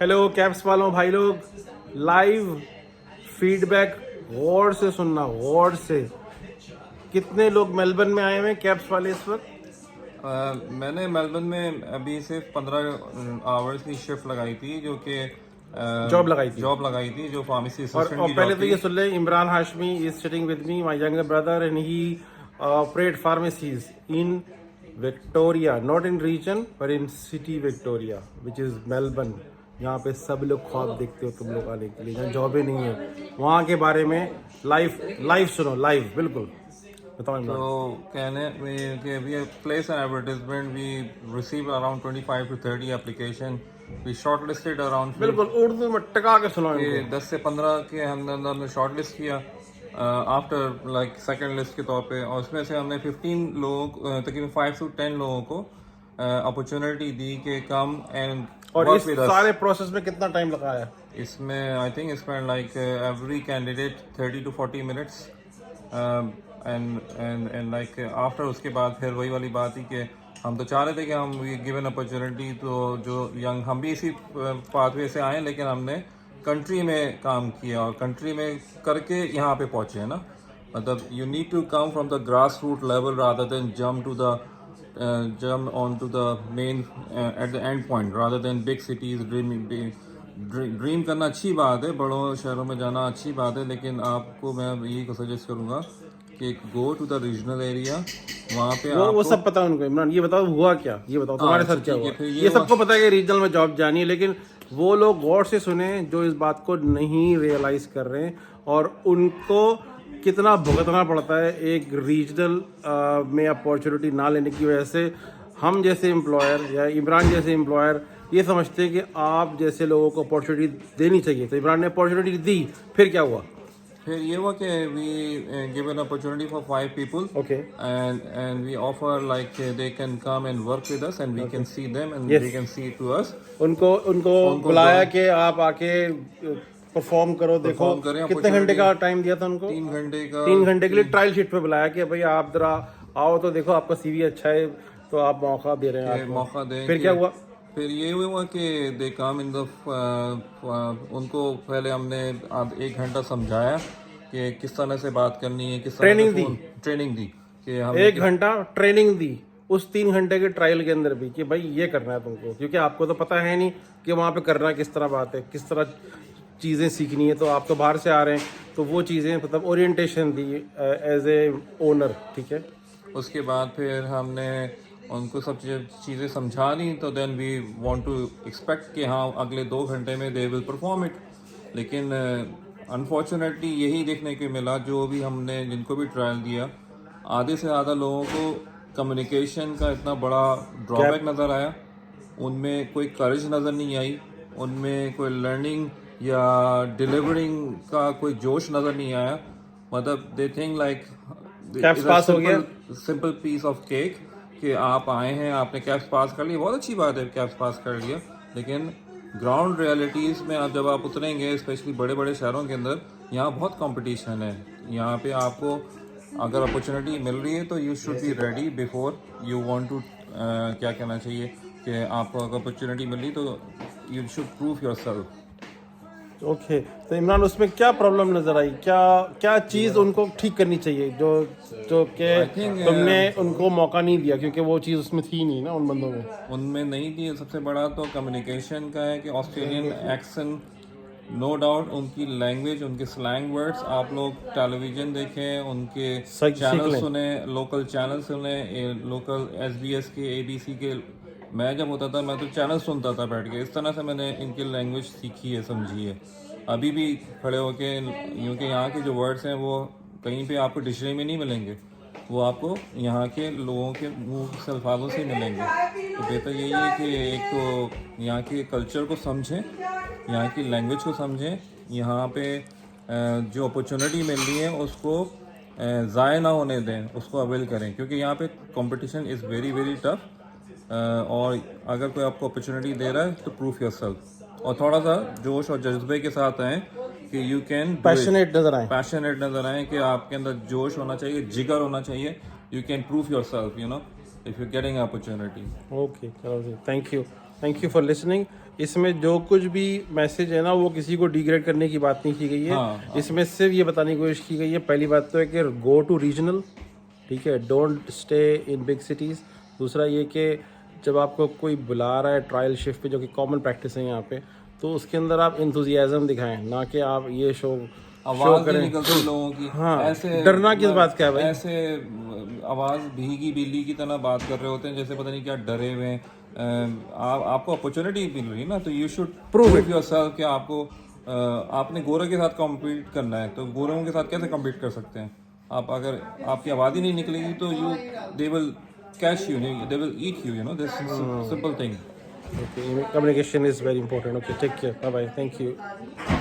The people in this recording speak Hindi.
हेलो कैप्स वालों भाई लोग, लाइव फीडबैक गौर से सुनना, गौर से। कितने लोग मेलबर्न में आए हुए हैं कैप्स वाले इस वक्त? मैंने मेलबर्न में अभी सिर्फ 15 आवर्स की शिफ्ट लगाई थी, जो कि जॉब लगाई थी। जॉब लगाई थी, जो फार्मेसी असिस्टेंट और की पहले जॉब तो थी। ये सुन ले, Imran Hashmi is sitting with me, my younger brother, and he operate pharmacies in Victoria, not in region पर in city Victoria which is Melbourne. यहाँ पे सब लोग ख्वाब देखते हो तुम लोग आने के लिए, जहाँ जॉबें नहीं है। वहाँ के बारे में लाइव लाइव सुनो, लाइव बिल्कुल बताओ तो इमरान। कहने कि we place an advertisement, we receive around 25 to 30 application, we shortlisted around बिल्कुल उर्दू में टका के सुनाओ इनको। 10 से 15 के हमने शॉर्ट लिस्ट किया आफ्टर लाइक सेकंड लिस्ट के तौर पे, और उसमें से हमने 15 लोगों तकरीबन 5 to 10 लोगों को अपॉर्चुनिटी दी कि कम एंड और वर्क इस विद अस। सारे प्रोसेस में कितना टाइम लगाया? इसमें आई थिंक इसमें like every candidate 30 to 40 minutes and like after उसके बाद फिर वही वाली बात थी कि हम तो चाह रहे थे कि हम गिवन अपॉर्चुनिटी, तो जो यंग हम भी इसी पाथवे से आए, लेकिन हमने कंट्री में काम किया और कंट्री में करके यहाँ पे पहुँचे, है ना। मतलब you need to come from the grass root level rather than jump onto the main at the end point rather than big cities dream करना अच्छी बात है, बड़ों शहरों में जाना अच्छी बात है, लेकिन आपको मैं यही सजेस्ट करूँगा कि go to the regional area. वहाँ पे वो आपको सब पता है उनको। इमरान ये बताओ हुआ क्या, ये बताओ तुम्हारे साथ क्या ठीक हुआ। है, फिर ये सबको पता है कि रीजनल में जॉब जानी है, लेकिन वो लोग गौर से सुने जो इस बात को नहीं रियलाइज कर रहे हैं, और उनको कितना भुगतना पड़ता है एक रीजनल में अपॉर्चुनिटी ना लेने की वजह से। हम जैसे एम्प्लॉयर या इमरान जैसे एम्प्लॉयर ये समझते हैं कि आप जैसे लोगों को अपॉर्चुनिटी देनी चाहिए, तो इमरान ने अपॉर्चुनिटी दी, फिर क्या हुआ? फिर ये हुआ कि we give an opportunity for 5 people, okay and we offer like they can come and work with us and we can see them and Yes. they can see to us। उनको उनको बुलाया कि आप आके परफॉर्म करो, देखो Perform करें, कितने घंटे का टाइम दिया था उनको? 3 घंटे का। 3 घंटे के लिए ट्रायल शीट पे बुलाया कि भाई आप जरा आओ तो देखो, आपका सीवी अच्छा है तो आप मौका दे रहे हैं आपको। मौका दें। फिर क्या हुआ? फिर ये हुआ कि दे काम इन द उनको पहले हमने 1 घंटा समझाया कि किस तरह से बात करनी है, किस तरह ट्रेनिंग से दी। ट्रेनिंग दी कि हम 1 घंटा ट्रेनिंग दी उस 3 घंटे के ट्रायल के अंदर भी, कि भाई ये करना है तुमको, क्योंकि आपको तो पता है नहीं कि वहाँ पे करना किस तरह बात है, किस तरह चीज़ें सीखनी है। तो आप तो बाहर से आ रहे हैं, तो वो चीज़ें मतलब ओरिएंटेशन दी एज ए ओनर, ठीक है। उसके बाद फिर हमने उनको सब चीज़ें समझा दी, तो then we want to expect कि हाँ अगले 2 घंटे में दे विल परफॉर्म इट। लेकिन अनफॉर्चुनेटली यही देखने को मिला, जो भी हमने जिनको भी ट्रायल दिया, आधे से ज़्यादा लोगों को कम्युनिकेशन का इतना बड़ा ड्रॉबैक नज़र आया, उनमें कोई करेज नज़र नहीं आई, उनमें कोई लर्निंग या डिलीवरिंग का कोई जोश नज़र नहीं आया। मतलब दे थिंक लाइक कैप्स पास हो गया। सिंपल पीस ऑफ केक कि आप आए हैं, आपने कैप्स पास कर लिया, बहुत अच्छी बात है कैप्स पास कर लिया, लेकिन ग्राउंड रियलिटीज़ में आप जब आप उतरेंगे, स्पेशली बड़े बड़े शहरों के अंदर, यहाँ बहुत कंपटीशन है। यहाँ पे आपको अगर अपॉर्चुनिटी मिल रही है तो you should be ready before you want to क्या कहना चाहिए कि आपको अगर अपॉर्चुनिटी मिल रही तो you should prove yourself. Okay तो इमरान उसमें क्या प्रॉब्लम नजर आई, क्या क्या चीज़ उनको ठीक करनी चाहिए जो जो कि तुमने उनको मौका नहीं दिया, क्योंकि वो चीज़ उसमें थी नहीं ना उन बंदों में। उनमें नहीं थी। सबसे बड़ा तो कम्युनिकेशन का है कि ऑस्ट्रेलियन एक्सेंट, नो डाउट उनकी लैंग्वेज, उनके स्लैंग वर्ड्स, आप लोग टेलीविज़न देखें, उनके चैनल सुने, लोकल चैनल सुने, लोकल SBS के, ABC के। मैं जब होता था मैं तो चैनल सुनता था बैठ के, इस तरह से मैंने इनकी लैंग्वेज सीखी है, समझी है। अभी भी खड़े होके यूँ कि यहाँ के जो वर्ड्स हैं वो कहीं पे आपको डिक्शनरी में नहीं मिलेंगे, वो आपको यहाँ के लोगों के मुंह से अल्फाजों से मिलेंगे। तो बेहतर यही है कि एक तो यहाँ के कल्चर को समझें, यहाँ की लैंग्वेज को समझें, यहाँ पे जो अपॉर्चुनिटी मिल रही है उसको ज़ाय ना होने दें, उसको अवेल करें, क्योंकि यहाँ पे competition is very very tough. और अगर कोई आपको अपॉर्चुनिटी दे रहा है तो प्रूफ योरसेल्फ, और थोड़ा सा जोश और जज्बे के साथ आएँ कि यू कैन पैशनेट नजर आए कि आपके अंदर जोश होना चाहिए, जिगर होना चाहिए। You can prove yourself, you know, if you getting opportunity. Okay चलो, थैंक यू फॉर लिसनिंग। इसमें जो कुछ भी मैसेज है ना वो किसी को डिग्रेड करने की बात नहीं की गई है। हाँ, इसमें सिर्फ ये बताने की कोशिश की गई है, पहली बात तो है कि गो टू रीजनल, ठीक है, don't stay in big cities. दूसरा ये कि जब आपको कोई बुला रहा है ट्रायल शिफ्ट पे, जो कि कॉमन प्रैक्टिस है यहाँ पे, तो उसके अंदर आप इंथुजियाज्म दिखाएं, ना कि आप ये शो आवाज नहीं निकलती लोगों की। हाँ, ऐसे डरना किस बात का है भाई? ऐसे आवाज भीगी बिल्ली की तरह बात कर रहे होते हैं, जैसे पता नहीं क्या डरे हुए हैं। आपको अपॉर्चुनिटी मिल रही है ना, तो यू शुड प्रूव योरसेल्फ कि आपको आपने गोरे के साथ कम्पीट करना है, तो गोरों के साथ कैसे कम्पीट कर सकते हैं आप? अगर आपकी आवाज़ ही नहीं निकलेगी तो they will cash you, they will eat you, this simple thing. Okay, communication is very important. Okay, take care. Bye bye. Thank you.